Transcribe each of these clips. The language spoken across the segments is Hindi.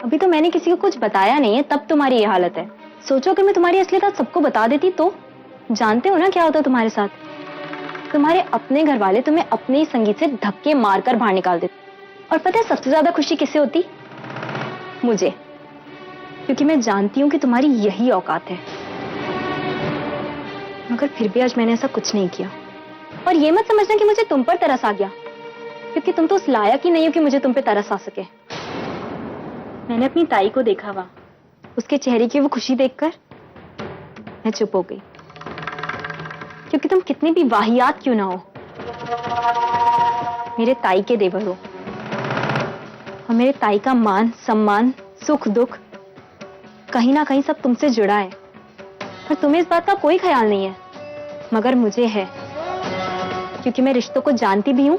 अभी तो मैंने किसी को कुछ बताया नहीं है, तब तुम्हारी ये हालत है। सोचो अगर मैं तुम्हारी असलियत सबको बता देती तो? जानते हो ना क्या होता तुम्हारे साथ? तुम्हारे अपने घर वाले तुम्हें अपने ही संगीत से धक्के मारकर बाहर निकाल देते। और पता है सबसे ज्यादा खुशी किससे होती? मुझे, क्योंकि मैं जानती हूँ कि तुम्हारी यही औकात है। मगर फिर भी आज मैंने ऐसा कुछ नहीं किया। और ये मत समझना कि मुझे तुम पर तरस आ गया, क्योंकि तुम तो उस लायक ही नहीं हो कि मुझे तुम पे तरस आ सके। मैंने अपनी ताई को देखा वहां, उसके चेहरे की वो खुशी देखकर मैं चुप हो गई। क्योंकि तुम कितनी भी वाहियात क्यों ना हो, मेरे ताई के देवर हो। और मेरे ताई का मान सम्मान सुख दुख कहीं ना कहीं सब तुमसे जुड़ा है। पर तुम्हें इस बात का कोई ख्याल नहीं है, मगर मुझे है। क्योंकि मैं रिश्तों को जानती भी हूं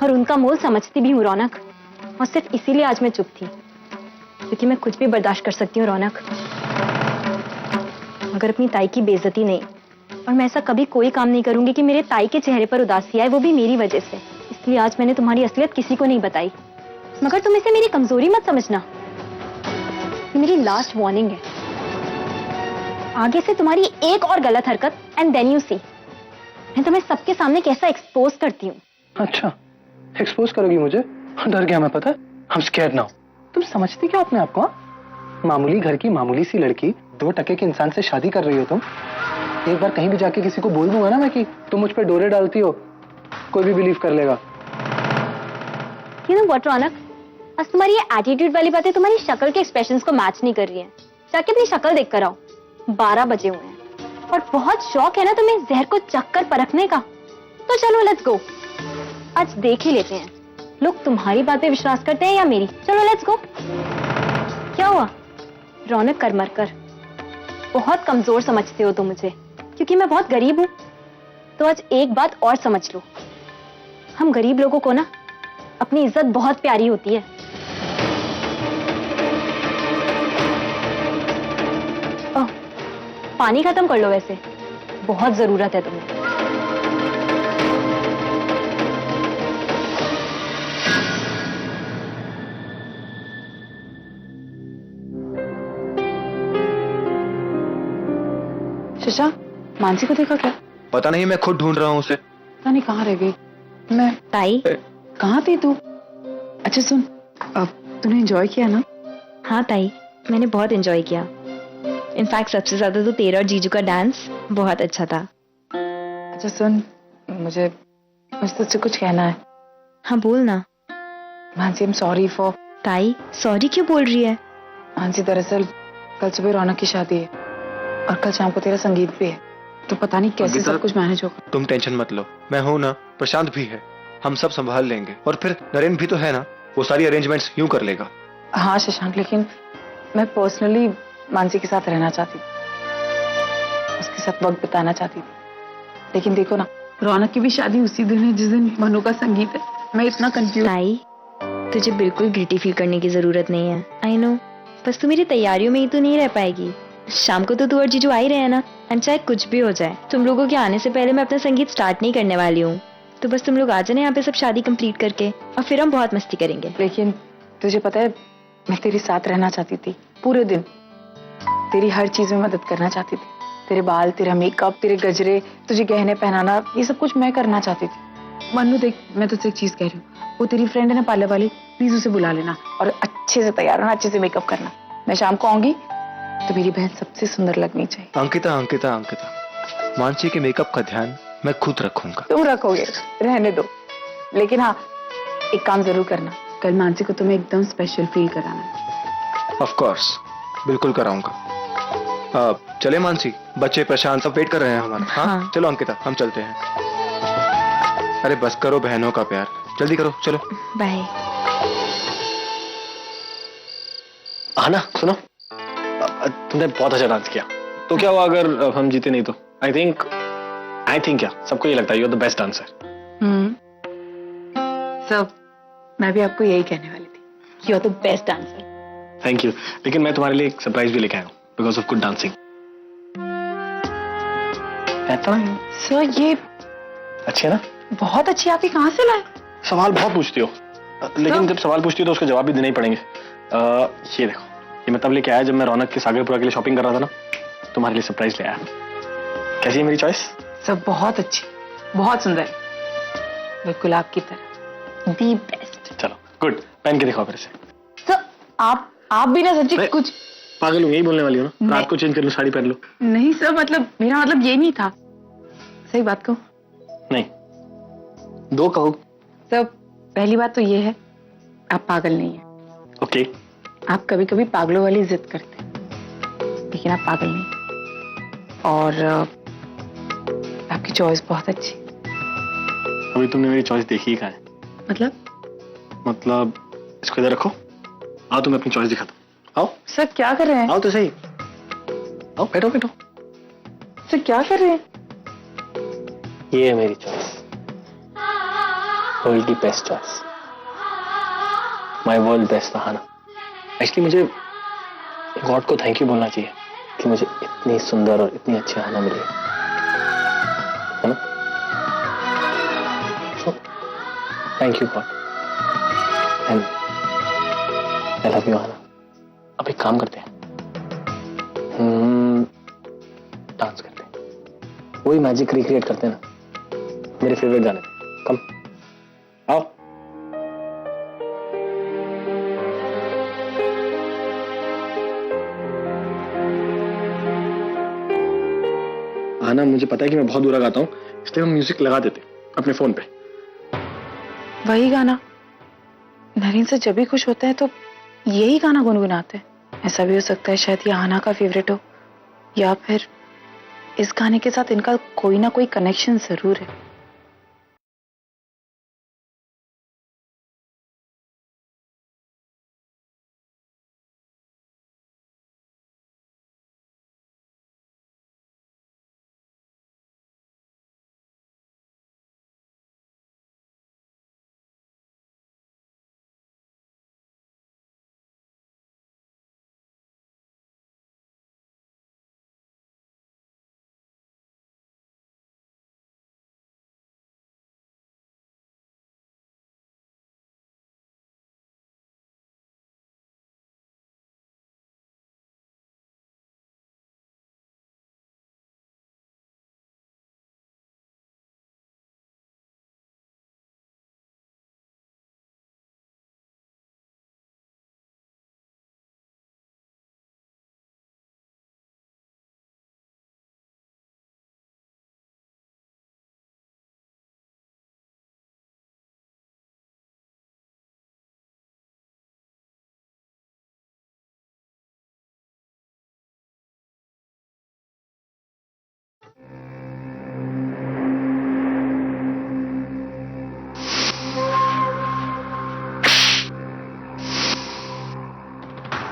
और उनका मोल समझती भी हूं रौनक। और सिर्फ इसीलिए आज मैं चुप थी, क्योंकि मैं कुछ भी बर्दाश्त कर सकती हूँ रौनक, मगर अपनी ताई की बेइज्जती नहीं। और मैं ऐसा कभी कोई काम नहीं करूंगी कि मेरे ताई के चेहरे पर उदासी आए, वो भी मेरी वजह से। इसलिए आज मैंने तुम्हारी असलियत किसी को नहीं बताई। मगर तुम इसे मेरी कमजोरी मत समझना, ये मेरी लास्ट वार्निंग है। आगे से तुम्हारी एक और गलत हरकत एंड देन यू सी, मैं तुम्हें सबके सामने कैसा एक्सपोज करती हूँ। अच्छा, एक्सपोज करोगी मुझे? डर गया मैं, पता है। I'm scared now। तुम समझती क्या अपने आप को? मामूली घर की मामूली सी लड़की 2 टके के इंसान से शादी कर रही हो तुम। एक बार कहीं भी जाके किसी को बोल दूंगा ना मैं कि तुम मुझ पे डोरे डालती हो, कोई भी बिलीव कर लेगा। You know what, रौनक, आज तुम्हारी ये एटीट्यूड वाली बातें तुम्हारी शक्ल के एक्सप्रेशंस को मैच नहीं कर रही हैं। जाके अपनी शक्ल देख कर आओ। 12 बजे हुए हैं और बहुत शौक है ना तुम्हें जहर को चक्कर परखने का। तो चलो लेट्स गो, आज देख ही लेते हैं लोग तुम्हारी बात पे विश्वास करते हैं या मेरी। चलो लेट्स गो। क्या हुआ रौनक करमर कर, बहुत कमजोर समझते हो तुम मुझे क्योंकि मैं बहुत गरीब हूं। तो आज एक बात और समझ लो, हम गरीब लोगों को ना अपनी इज्जत बहुत प्यारी होती है। ओह, पानी खत्म कर लो, वैसे बहुत जरूरत है तुम्हें। शशा, मानसी को देखा क्या? पता नहीं, मैं खुद ढूंढ रहा हूँ उसे। पता नहीं कहाँ रह गई। मैं ताई, कहाँ थी तू? अच्छा सुन, अब तूने एंजॉय किया ना? हाँ ताई, मैंने बहुत एंजॉय किया। इनफैक्ट सबसे ज्यादा तो तेरा और जीजू का डांस बहुत अच्छा था। अच्छा सुन, मुझे तुझसे कुछ कहना है। हाँ बोल ना। Mansi, I am sorry for. ताई सॉरी क्यों बोल रही है? मानसी, दरअसल कल सुबह रौनक की शादी है और कल शाम को तेरा संगीत भी है, तो पता नहीं कैसे सब कुछ मैनेज होगा। तुम टेंशन मत लो, मैं हूं ना, प्रशांत भी है, हम सब संभाल लेंगे। और फिर नरेन भी तो है ना, वो सारी अरेंजमेंट्स यूं कर लेगा। हाँ शशांक, लेकिन मैं पर्सनली मानसी के साथ रहना चाहती थी, उसके साथ वक्त बिताना चाहती थी। लेकिन देखो ना, रौनक की भी शादी उसी दिन है जिस दिन मनु का संगीत है। मैं इतना कंफ्यूज। ताई, तुझे बिल्कुल गिल्टी फील करने की जरूरत नहीं है। आई नो, बस तू मेरी तैयारियों में ही तो नहीं रह पाएगी। शाम को तो तू और जीजू आ ही रहे हैं ना, एंड चाहे कुछ भी हो जाए, तुम लोगों के आने से पहले मैं अपना संगीत स्टार्ट नहीं करने वाली हूँ। तो बस तुम लोग आ जाना यहाँ पे सब शादी कंप्लीट करके, और फिर हम बहुत मस्ती करेंगे। लेकिन तुझे पता है, मैं तेरे साथ रहना चाहती थी पूरे दिन, तेरी हर चीज में मदद करना चाहती थी। तेरे बाल, तेरा मेकअप, तेरे गजरे, तुझे गहने पहनाना, ये सब कुछ मैं करना चाहती थी। मन्नू देख, मैं तुझसे एक चीज कह रही हूँ, वो तेरी फ्रेंड है ना पार्लर वाली, प्लीज उसे बुला लेना और अच्छे से तैयार होना, अच्छे से मेकअप करना। मैं शाम को आऊंगी तो मेरी बहन सबसे सुंदर लगनी चाहिए। अंकिता अंकिता अंकिता, मानसी के मेकअप का ध्यान मैं खुद रखूंगा। तुम रखोगे, रहने दो। लेकिन हाँ, एक काम जरूर करना, कल मानसी को तुम्हें एकदम स्पेशल फील कराना है। ऑफ कोर्स, बिल्कुल कराऊंगा। चले मानसी, बच्चे प्रशांत सब वेट कर रहे हैं हमारा। हाँ? चलो अंकिता, हम चलते हैं। अरे बस करो बहनों का प्यार, जल्दी करो, चलो। बाय। आना, सुनो, तुमने बहुत अच्छा डांस किया। तो क्या हुआ अगर हम जीते नहीं तो? आई थिंक क्या सबको ये लगता है, you are the best dancer. सब, मैं भी आपको यही कहने वाली थी, you are the best dancer. Thank you. लेकिन मैं तुम्हारे लिए एक सरप्राइज भी लेके आया हूँ, because of good dancing. Sir, ये अच्छी है ना? बहुत अच्छी। आप ये कहाँ से लाए? सवाल बहुत पूछती हो, लेकिन जब सवाल पूछती हो तो उसके जवाब भी देने ही पड़ेंगे। ये देखो, ये मैं तब लेके आया जब मैं रौनक के सागरपुरा के लिए शॉपिंग कर रहा था ना, तुम्हारे लिए सरप्राइज ले आया। कैसी है मेरी चॉइस? सब बहुत अच्छी, बहुत सुंदर, बिल्कुल आपकी तरह, दी बेस्ट। चलो गुड, पहन के दिखाओ फिर से। सर आप भी ना सच्ची मैं- कुछ पागल हूँ, यही बोलने वाली हो ना, रात को चेंज कर लो, साड़ी पहन लो। नहीं सर, मतलब मेरा मतलब ये नहीं था। सही बात कहूँ नहीं, दो कहो। सर, पहली बात तो ये है, आप पागल नहीं है। ओके। आप कभी कभी पागलों वाली जिद करते हैं, लेकिन आप पागल नहीं। और आपकी चॉइस बहुत अच्छी। अभी तुमने मेरी चॉइस देखी ही कहाँ है? मतलब इसको इधर रखो, आओ तुम्हें अपनी चॉइस दिखाता हूँ। आओ सर क्या कर रहे हैं? आओ तो सही, आओ बैठो बैठो। सर क्या कर रहे हैं? ये है मेरी चॉइस, वर्ल्ड की best choice, my world best Sahana. Actually मुझे गॉड को थैंक यू बोलना चाहिए कि मुझे इतनी सुंदर और इतनी अच्छी हाना मिली है ना। So thank you God and I love you Hannah. अब एक काम करते हैं, डांस करते हैं, वही मैजिक रिक्रिएट करते हैं ना, मेरे फेवरेट गाने पे। कम आओ। आना, मुझे पता है कि मैं बहुत बुरा गाता हूँ, इसलिए हम म्यूजिक लगा देते अपने फोन पे। वही गाना नरीन से जब भी खुश होते हैं तो यही गाना गुनगुनाते हैं। ऐसा भी हो सकता है शायद ये आना का फेवरेट हो, या फिर इस गाने के साथ इनका कोई ना कोई कनेक्शन जरूर है।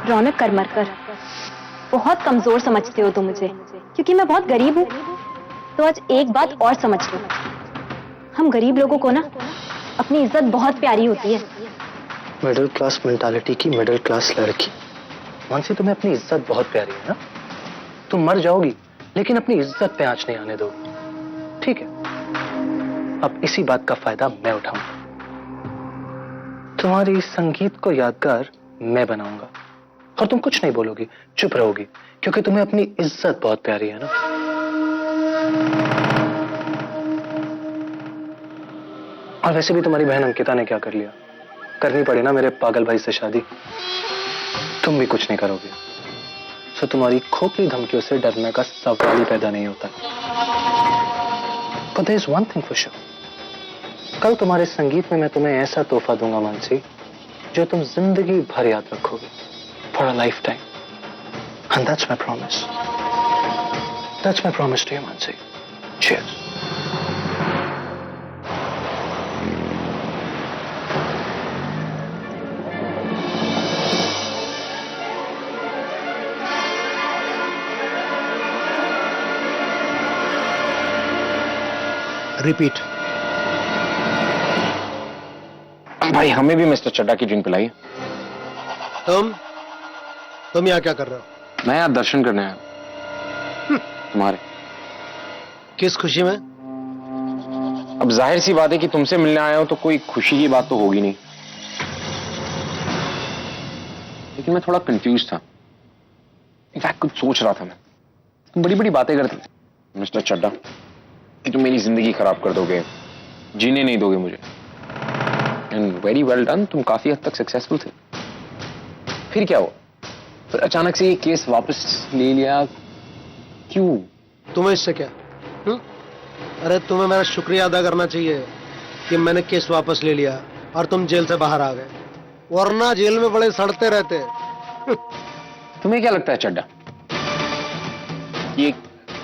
रौनक करमरकर, बहुत कमजोर समझते हो तुम मुझे, क्योंकि मैं बहुत गरीब हूँ। तो आज एक बात और समझ लो, हम गरीब लोगों को ना अपनी इज्जत बहुत प्यारी होती है। मिडिल क्लास मेंटालिटी की मिडिल क्लास लड़की। मानसी, तुम्हें अपनी इज्जत बहुत प्यारी है ना। तुम मर जाओगी लेकिन अपनी इज्जत पे आंच नहीं आने दोगी, ठीक है? अब इसी बात का फायदा मैं उठाऊंगा, तुम्हारी संगीत को यादगार मैं बनाऊंगा, और तुम कुछ नहीं बोलोगी, चुप रहोगी, क्योंकि तुम्हें अपनी इज्जत बहुत प्यारी है ना। और वैसे भी तुम्हारी बहन अंकिता ने क्या कर लिया, करनी पड़े ना मेरे पागल भाई से शादी, तुम भी कुछ नहीं करोगे। सो तुम्हारी खोखली धमकियों से डरने का सवाल ही पैदा नहीं होता। But there is one thing for sure, कल तुम्हारे संगीत में मैं तुम्हें ऐसा तोहफा दूंगा मानसी, जो तुम जिंदगी भर याद रखोगे, for a lifetime. And that's my promise. That's my promise to you, Mansi. Cheers. Repeat. भाई हमें भी मिस्टर चड्डा की ड्रिंक पिलाई। तुम यहाँ क्या कर रहे हो? मैं यहाँ दर्शन करने आया तुम्हारे। किस खुशी में? अब जाहिर सी बात है कि तुमसे मिलने आया हूं तो कोई खुशी की बात तो होगी नहीं। लेकिन मैं थोड़ा कंफ्यूज था। इनफैक्ट कुछ सोच रहा था मैं। तुम बड़ी बड़ी बातें करते थे मिस्टर चड्डा कि तुम मेरी जिंदगी खराब कर दोगे, जीने नहीं दोगे मुझे। एंड वेरी वेल डन, तुम काफी हद तक सक्सेसफुल थे। फिर क्या हुआ? फिर अचानक से ये केस वापस ले लिया, क्यों? तुम्हें इससे क्या? हुँ? अरे तुम्हें मेरा शुक्रिया अदा करना चाहिए कि मैंने केस वापस ले लिया और तुम जेल से बाहर आ गए, वरना जेल में बड़े सड़ते रहते। तुम्हें क्या लगता है चड्डा कि एक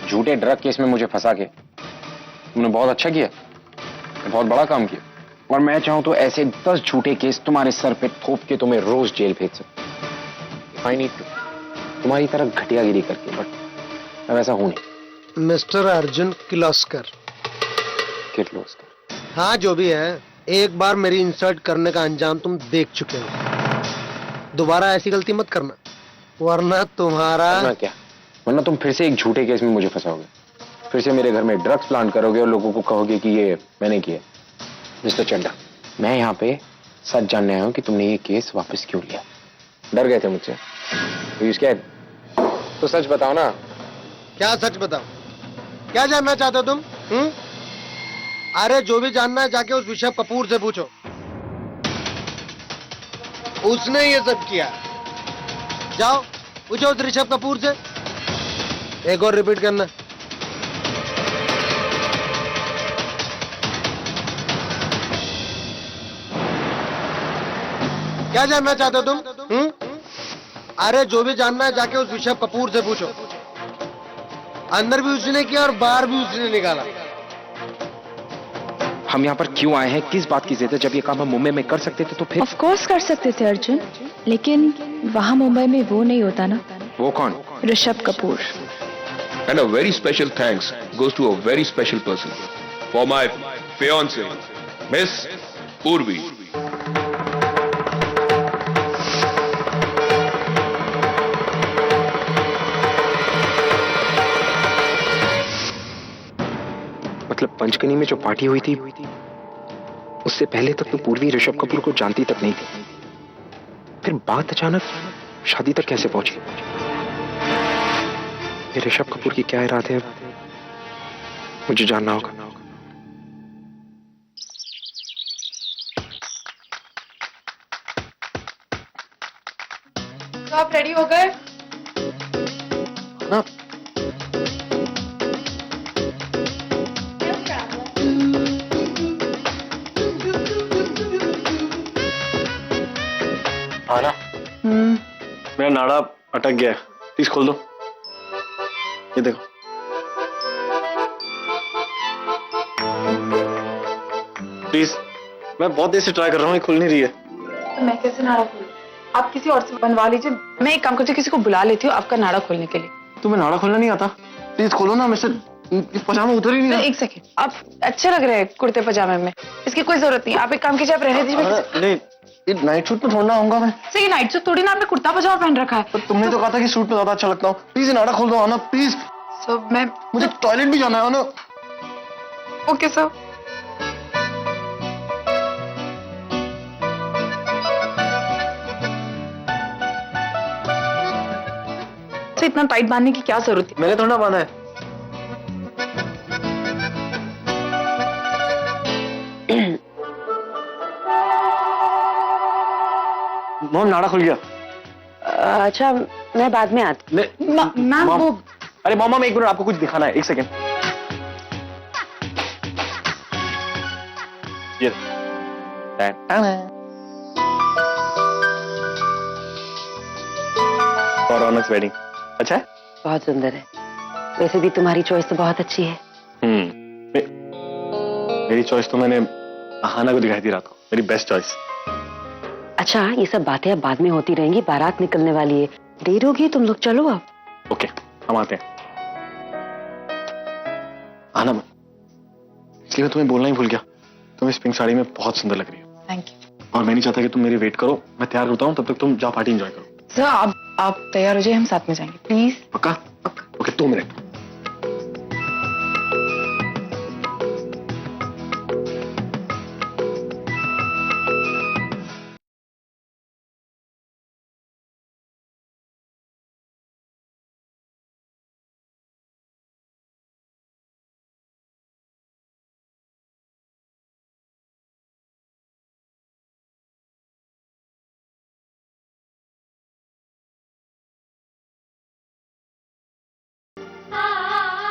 झूठे ड्रग केस में मुझे फंसा के तुमने बहुत अच्छा किया, बहुत बड़ा काम किया? और मैं चाहूं तो ऐसे 10 झूठे केस तुम्हारे सर पे थोप के तुम्हें रोज जेल भेज सकता। आई नीड टू, तुम्हारी तरह घटियागिरी करके, बट मैं वैसा हूं नहीं। मिस्टर अर्जुन किर्लोस्कर। किर्लोस्कर? हाँ जो भी है, एक बार मेरी इंसल्ट करने का अंजाम तुम देख चुके हो। दोबारा ऐसी गलती मत करना, वरना तुम्हारा वरना क्या? वरना तुम फिर से एक झूठे केस में मुझे फंसाओगे, फिर से मेरे घर में ड्रग्स प्लांट करोगे और लोगों को कहोगे कि ये मैंने किया। मिस्टर चड्डा, मैं यहाँ पे सच जानने आया हूँ कि तुमने ये केस वापस क्यों लिया। डर गए थे मुझसे? तो सच बताओ ना। क्या सच बताओ? क्या जानना चाहते हो तुम? अरे जो भी जानना है जाके उस ऋषभ कपूर से पूछो, उसने ये सब किया। जाओ पूछो उस ऋषभ कपूर से। एक और रिपीट करना। क्या जानना चाहते हो तुम? अरे जो भी जानना है जाके उस ऋषभ कपूर से पूछो। अंदर भी उसने किया और बाहर भी उसने निकाला। हम यहाँ पर क्यों आए हैं, किस बात की जिद है? जब ये काम हम मुंबई में कर सकते थे तो फिर। ऑफ कोर्स कर सकते थे अर्जुन, लेकिन वहां मुंबई में वो नहीं होता ना। वो कौन? Rishabh Kapoor. And a very special thanks goes to a very special person. For my fiancée, Miss Urvi. मतलब पंचकनी में जो पार्टी हुई थी उससे पहले तक तो पूर्वी ऋषभ कपूर को जानती तक नहीं थी, फिर बात अचानक शादी तक कैसे पहुंची? ये ऋषभ कपूर की क्या इरादे हैं, मुझे जानना होगा। तो आप रेडी हो गए? ना आना, मेरा नाड़ा अटक गया है, प्लीज खोल दो। ये देखो। प्लीज, मैं बहुत देर से ट्राई कर रहा हूँ, ये खुल नहीं रही है। तो मैं कैसे नाड़ा खोलूं? आप किसी और से बनवा लीजिए। मैं एक काम करती हूँ, किसी को बुला लेती हूँ आपका नाड़ा खोलने के लिए। तुम्हें नाड़ा खोलना नहीं आता? प्लीज खोलो ना, मिस्टर। पजामा उतर ही नहीं तो रहा। एक सेकेंड, आप अच्छे लग रहे हैं कुर्ते पजामे में, इसकी कोई जरूरत नहीं। आप एक काम कीजिए, आप रहने दीजिए। नहीं, ये नाइट सूट में थोड़ा आऊंगा मैं। ये नाइट सूट थोड़ी ना, आपने कुर्ता पजामा पहन रखा है। तो तुमने तो कहा था कि सूट में ज्यादा अच्छा लगता हूँ। प्लीज ये नाड़ा खोल दो आना, प्लीज। सो मैं मुझे टॉयलेट भी जाना है ना। Okay sir. इतना टाइट बांधने की क्या जरूरत है? मैंने थोड़ा बांधा है। मोम नाड़ा खुल गया। अच्छा मैं बाद में आती। मैम मॉम, वो अरे मॉम एक मिनट, आपको कुछ दिखाना है, एक सेकेंड। ये और ऑनर्स वेडिंग अच्छा है? बहुत सुंदर है। वैसे भी तुम्हारी चॉइस तो बहुत अच्छी है। मेरी चॉइस तो मैंने आहाना को दिखाई थी रात को, मेरी बेस्ट चॉइस। अच्छा ये सब बातें अब बाद में होती रहेंगी, बारात निकलने वाली है, देर होगी, तुम लोग चलो अब। ओके, हम आते हैं। आना मत, इसलिए मैं तुम्हें बोलना ही भूल गया, तुम इस पिंक साड़ी में बहुत सुंदर लग रही हो। थैंक यू और मैं नहीं चाहता कि तुम मेरी वेट करो, मैं तैयार होता हूँ, तब तक तुम जाओ पार्टी एंजॉय करो। सर। आप तैयार हो जाइए, हम साथ में जाएंगे प्लीज। पक्का? Okay, 2 minute.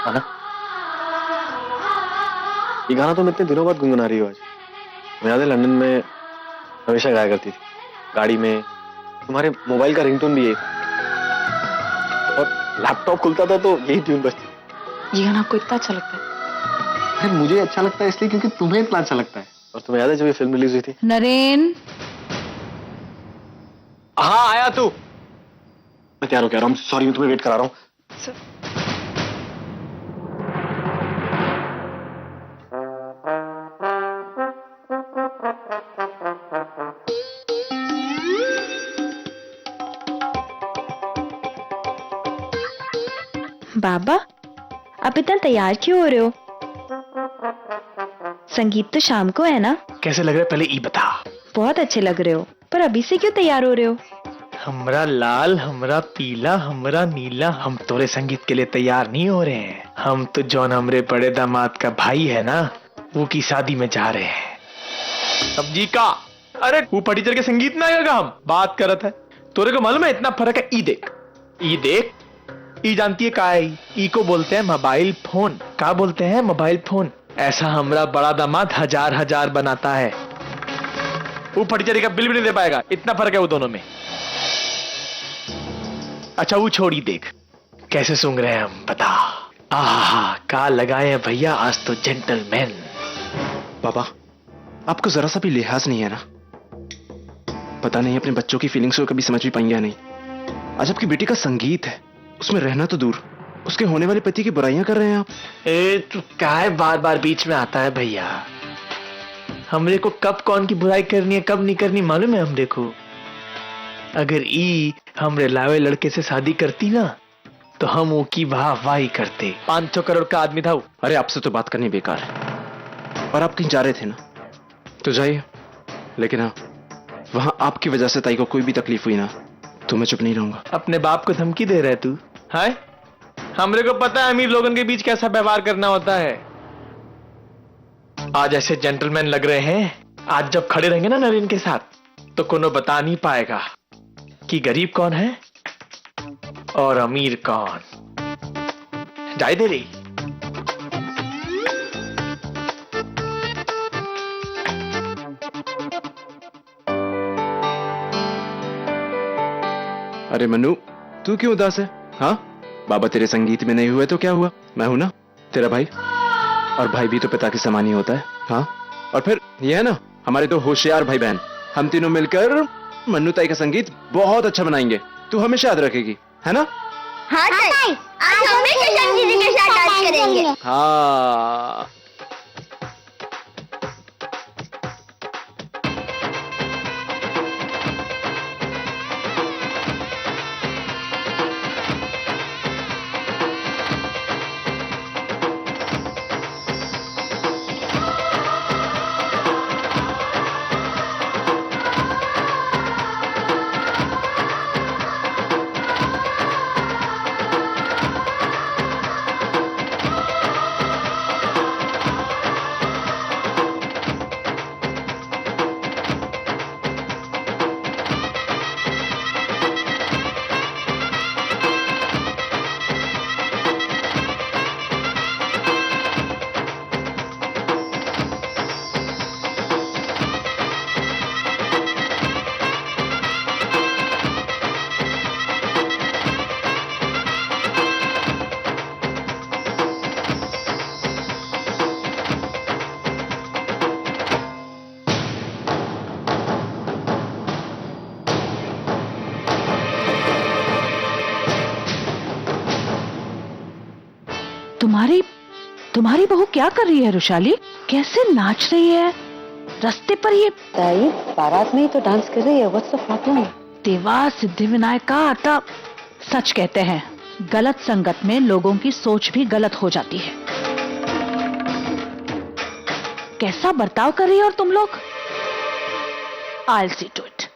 आना, ये गाना तुम इतने दिनों बाद गुनगुना रही हो आज। मैं याद है लंदन में हमेशा गाया करती थी, गाड़ी में। तुम्हारे मोबाइल का रिंगटोन भी यही था, और लैपटॉप खुलता था तो यही ट्यून बजती। ये गाना आपको इतना अच्छा लगता है? अरे मुझे अच्छा लगता है इसलिए क्योंकि तुम्हें इतना अच्छा लगता है। और तुम्हें याद है जब ये फिल्म रिलीज हुई थी? नरेन, हाँ आया तू। मैं तैयार हो कह रहा हूँ, सॉरी मैं तुम्हें वेट करा रहा हूँ। बाबा, आप इतना तैयार क्यों हो रहे हो? संगीत तो शाम को है ना? कैसे लग रहा है पहले ई बता। बहुत अच्छे लग रहे हो, पर अभी से क्यों तैयार हो रहे हो? हमरा लाल, हमरा पीला, हमरा नीला, हम तोरे संगीत के लिए तैयार नहीं हो रहे हैं। हम तो जौन हमरे बड़े दामाद का भाई है ना, वो की शादी में जा रहे हैं। सब्जी का, अरे वो फटीचर के संगीत ना आएगा, हम बात करत है। तोरे को मालूम है इतना फर्क है? ई देख, ई देख, ई जानती है का है? ई को बोलते हैं मोबाइल फोन। का बोलते हैं? Mobile phone. ऐसा हमरा बड़ा दामाद हजार हजार बनाता है, वो फटीचरी का बिल भी नहीं दे पाएगा। इतना फर्क है वो दोनों में। अच्छा वो छोड़ी, देख कैसे सूंघ रहे हैं हम, बता। आहा, का लगाए हैं भैया आज तो जेंटलमैन। पापा, आपको जरा सा भी लिहाज नहीं है ना? पता नहीं अपने बच्चों की फीलिंग्स को कभी समझ भी पाएंगे या नहीं। आज आपकी बेटी का संगीत है, उसमें रहना तो दूर, उसके होने वाले पति की बुराइयां कर रहे हैं आप। ए तू काय बार बार बीच में आता है भैया? हमरे को कब कौन की बुराई करनी है कब नहीं करनी मालूम है हमरे को। अगर ई हमरे लावे लड़के से शादी करती ना, तो हम वो की वाहवाही करते। 500 करोड़ का आदमी था वो। अरे आपसे तो बात करनी बेकार है, और आप कहीं जा रहे थे ना, तो जाइए। लेकिन हाँ, वहां आपकी वजह से ताई को कोई भी तकलीफ हुई ना, तो मैं चुप नहीं रहूंगा। अपने बाप को धमकी दे रहे तू? हाय, हमरे को पता है अमीर लोगों के बीच कैसा व्यवहार करना होता है। आज ऐसे जेंटलमैन लग रहे हैं, आज जब खड़े रहेंगे ना नरेन के साथ, तो कोनो बता नहीं पाएगा कि गरीब कौन है और अमीर कौन। जाए दे रही। अरे मनु, तू क्यों उदास है? हाँ, बाबा तेरे संगीत में नहीं हुए तो क्या हुआ, मैं हूं ना तेरा भाई, और भाई भी तो पिता के समान ही होता है। हाँ, और फिर ये है ना, हमारे दो होशियार भाई बहन, हम तीनों मिलकर मन्नू ताई का संगीत बहुत अच्छा बनाएंगे। तू हमेशा याद रखेगी, है ना? हाँ ताई, आज हम भी किशन दीदी के साथ डांस करेंगे। हाँ। तुम्हारी बहू क्या कर रही है रुशाली? कैसे नाच रही है रास्ते पर? ये ताई बारात में ही तो डांस कर रही है, व्हाट्स द प्रॉब्लम? देवा सिद्धि विनायक का आता सच कहते हैं, गलत संगत में लोगों की सोच भी गलत हो जाती है। कैसा बर्ताव कर रही है और तुम लोग? I'll see to it.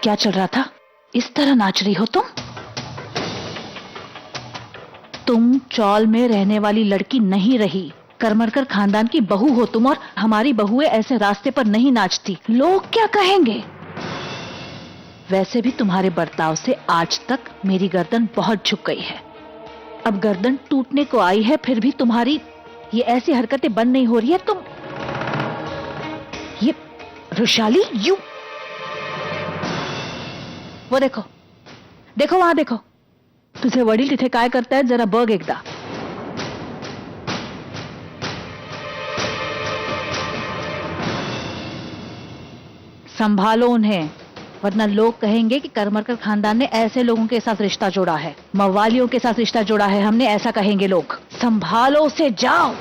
क्या चल रहा था? इस तरह नाच रही हो तुम चौल में रहने वाली लड़की नहीं रही, करमरकर खानदान की बहू हो तुम, और हमारी बहुएं ऐसे रास्ते पर नहीं नाचती, लोग क्या कहेंगे। वैसे भी तुम्हारे बर्ताव से आज तक मेरी गर्दन बहुत झुक गई है, अब गर्दन टूटने को आई है, फिर भी तुम्हारी ये ऐसी हरकतें बंद नहीं हो रही है। तुम ये रुशाली, यू वो देखो देखो वहां देखो, तुझे वडील तिथे काय करतायत जरा बघ एकदा। संभालो उन्हें, वरना लोग कहेंगे कि करमरकर खानदान ने ऐसे लोगों के साथ रिश्ता जोड़ा है, मवालियों के साथ रिश्ता जोड़ा है हमने, ऐसा कहेंगे लोग। संभालो उसे, जाओ।